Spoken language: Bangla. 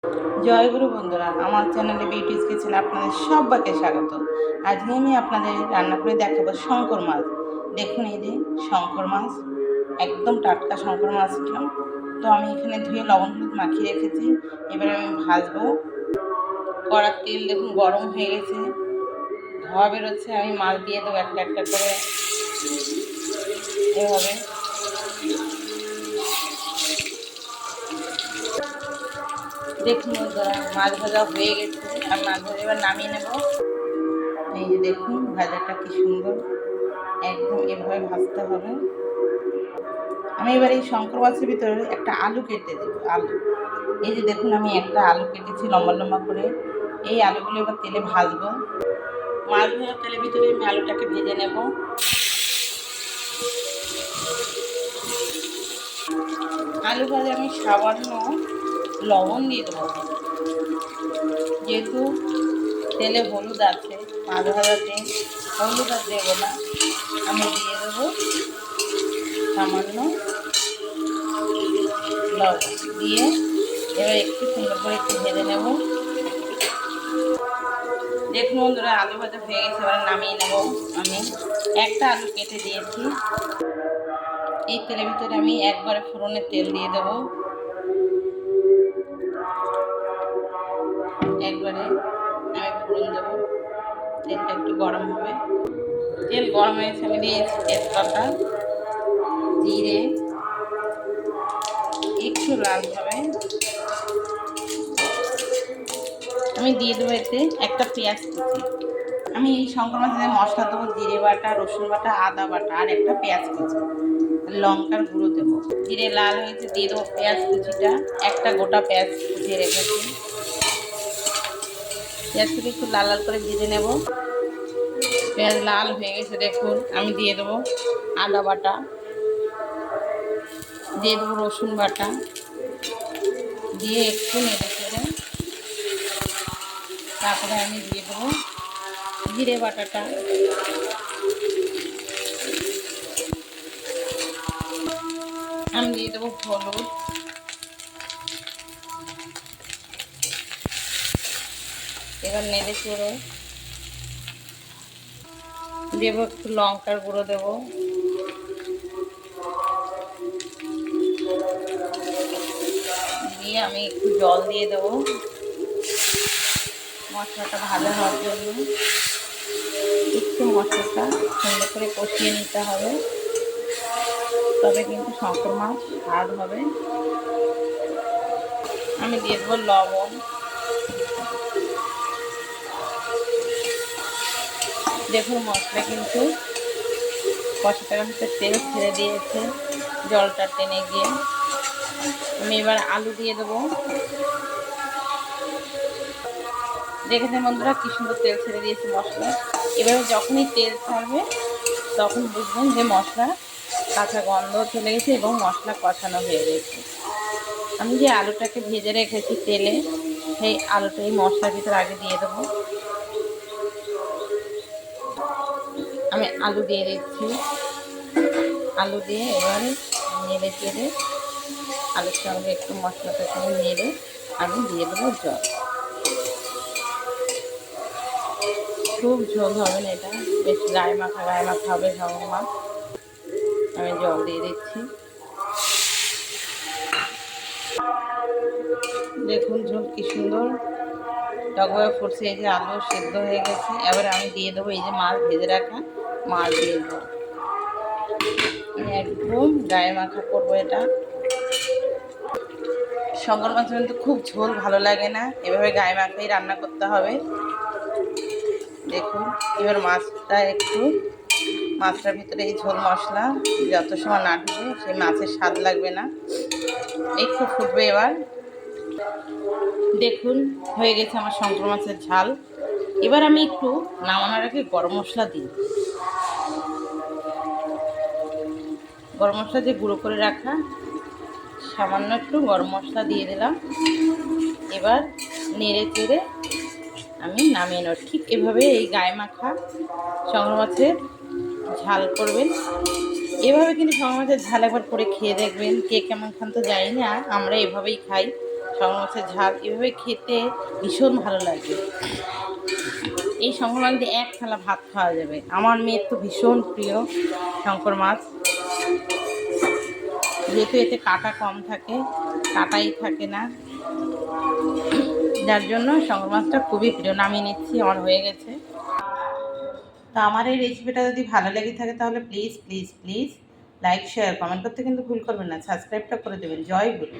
জয় গুরু বন্ধুরা, আমার চ্যানেলে বিউটিজ কিচেনে আপনাদের সবাইকে স্বাগত। আজকে আমি আপনাদের রান্না করে দেখাবো শঙ্কর মাছ। দেখুন, এই যে শঙ্কর মাছ, একদম টাটকা শঙ্কর মাছটা। তো আমি এখানে ধুয়ে লবণ হলুদ মাখিয়ে রেখেছি। এবার আমি ভাজবো। কড়ার তেল দেখুন গরম হয়ে গেছে, ধোয়া বেরোচ্ছে। আমি মাছ দিয়ে দেবো একটা একটা করে, এভাবে। দেখুন বন্ধুরা, মাছ ভাজা হয়ে গেছে। আমি মাছ ভাজা এবার নামিয়ে নেব। এই যে দেখুন ভাজাটা কি সুন্দর, একদম এভাবে ভাজতে হবে। আমি এবার এই শঙ্কর মাছের ভিতরে একটা আলু কেটে দেবো। আলু, এই যে দেখুন আমি একটা আলু কেটেছি লম্বা লম্বা করে। এই আলুগুলো এবার তেলে ভাজবো। মাছ ভাজার তেলের ভিতরে আমি আলুটাকে ভেজে নেব। আলু ভাজা আমি সামান্য লবণ দিয়ে দেবো, যেহেতু তেলে হলুদ আছে। মাছ ভাজাতে হলুদ আর দেবো না, আমি দিয়ে দেবো সামান্য লবণ দিয়ে এবার একটু সুন্দর করে একটু ভেজে নেব। দেখুন বন্ধুরা, আলু ভাজা হয়ে গেছে, এবার নামিয়ে নেব। আমি একটা আলু কেটে দিয়েছি। এই তেলের ভিতরে আমি একবারে ফোড়নের তেল দিয়ে দেবো। একবারে আমি ফোড়ন দেবো, তেলটা একটু গরম হবে। তেল গরম হয়েছে, আমি দিয়েছি তেজপাতা, জিরে, একটু লাল হবে। আমি দিয়ে দেবো এতে একটা পেঁয়াজ কুচি। আমি এই শঙ্কর মাছের মশলা দেবো জিরে বাটা, রসুন বাটা, আদা বাটা আর একটা পেঁয়াজ কুচি, লঙ্কার গুঁড়ো দেবো। জিরে লাল হয়েছে, দিয়ে দেবো পেঁয়াজ কুচিটা। একটা গোটা পেঁয়াজ কুচিয়ে রেখেছি। পেঁয়াজটাকে একটু লাল লাল করে ভেজে নেব। পেঁয়াজ লাল হয়ে গেছে দেখুন, আমি দিয়ে দেবো আদা বাটা, দিয়ে দেবো রসুন বাটা, দিয়ে একটু নেড়ে চেড়ে তারপরে আমি দিয়ে দেবো জিরে বাটাটা। আমি দিয়ে দেবো হলুদ, এবার নেড়ে চেড়ে দেবো একটু লঙ্কার গুঁড়ো দেবো, দিয়ে আমি একটু জল দিয়ে দেবো মশলাটা ভালো হওয়ার জন্য। একটু মশলাটা সুন্দর করে কষিয়ে নিতে হবে, তবে কিন্তু শঙ্কর মাছ স্বাদ হবে। আমি দিয়ে দেবো লবণ। দেখুন মশলা কিন্তু কষাটার ভিতরে তেল ছেড়ে দিয়েছে, জলটা টেনে গিয়ে। আমি এবার আলু দিয়ে দেবো। দেখেছেন বন্ধুরা কি সুন্দর তেল ছেড়ে দিয়েছে মশলা। এবারে যখনই তেল ছাড়বে তখন বুঝবেন যে মশলা কাঁচা গন্ধ চলে গেছে এবং মশলা কষানো হয়ে গেছে। আমি যে আলুটাকে ভেজে রেখেছি তেলে, সেই আলুটা এই মশলার ভিতরে আগে দিয়ে দেবো। আমি আলু দিয়ে দিচ্ছি। আলু দিয়ে এবারে নেড়ে চেড়ে আলুর সঙ্গে একটু মশলাটা সঙ্গে নেড়ে আমি দিয়ে দেবো জল। খুব ঝোল হবে না, এটা বেশ গায়ে মাখা হবে শঙ্কর মাছ। আমি জল দিয়ে দিচ্ছি। দেখুন ঝোল কি সুন্দর টকবগে ফুটছে। এই যে আলু সিদ্ধ হয়ে গেছে। এবার আমি দিয়ে দেবো এই যে মাছ ভেজে রাখা, মাছ দিয়ে দেবো। আমি একদম গায়ে মাখা করবো এটা। শঙ্কর মাছ কিন্তু খুব ঝোল ভালো লাগে না, এভাবে গায়ে মাখাই রান্না করতে হবে। দেখুন এবার মাছটার ভিতরে এই ঝোল মশলা যত সময় না ঢুকবে সেই মাছের স্বাদ লাগবে না। একটু ফুটবে এবার। দেখুন হয়ে গেছে আমার শঙ্কর মাছের ঝাল। এবার আমি একটু নামানোর আগে গরম মশলা দিই। গরম মশলা যে গুঁড়ো করে রাখা, সামান্য একটু গরম মশলা দিয়ে দিলাম। এবার নেড়ে চেড়ে আমি নামিয়ে নেব। ঠিক এভাবে এই গায়ে মাখা শঙ্কর মাছের ঝাল করবেন। এভাবে কিন্তু শঙ্কর মাছের ঝাল একবার করে খেয়ে দেখবেন। কে কেমন খান তো জানি না, আমরা এভাবেই খাই। শঙ্কর মাছের ঝাল এভাবে খেতে ভীষণ ভালো লাগে। এই শঙ্কর মাছ দিয়ে এক থালা ভাত খাওয়া যাবে। আমার মেয়ের তো ভীষণ প্রিয় শঙ্কর মাছ, যেহেতু এতে কাঁটা কম থাকে, কাঁটাই থাকে না, যার জন্য শঙ্কর মাছটা খুবই প্রিয়। নামিয়ে নিচ্ছি, আমার হয়ে গেছে। তো আমার এই রেসিপিটা যদি ভালো লেগে থাকে তাহলে please please please like share comment করতে কিন্তু ভুল করবেন না, সাবস্ক্রাইবটা করে দেবেন। জয় গুরু।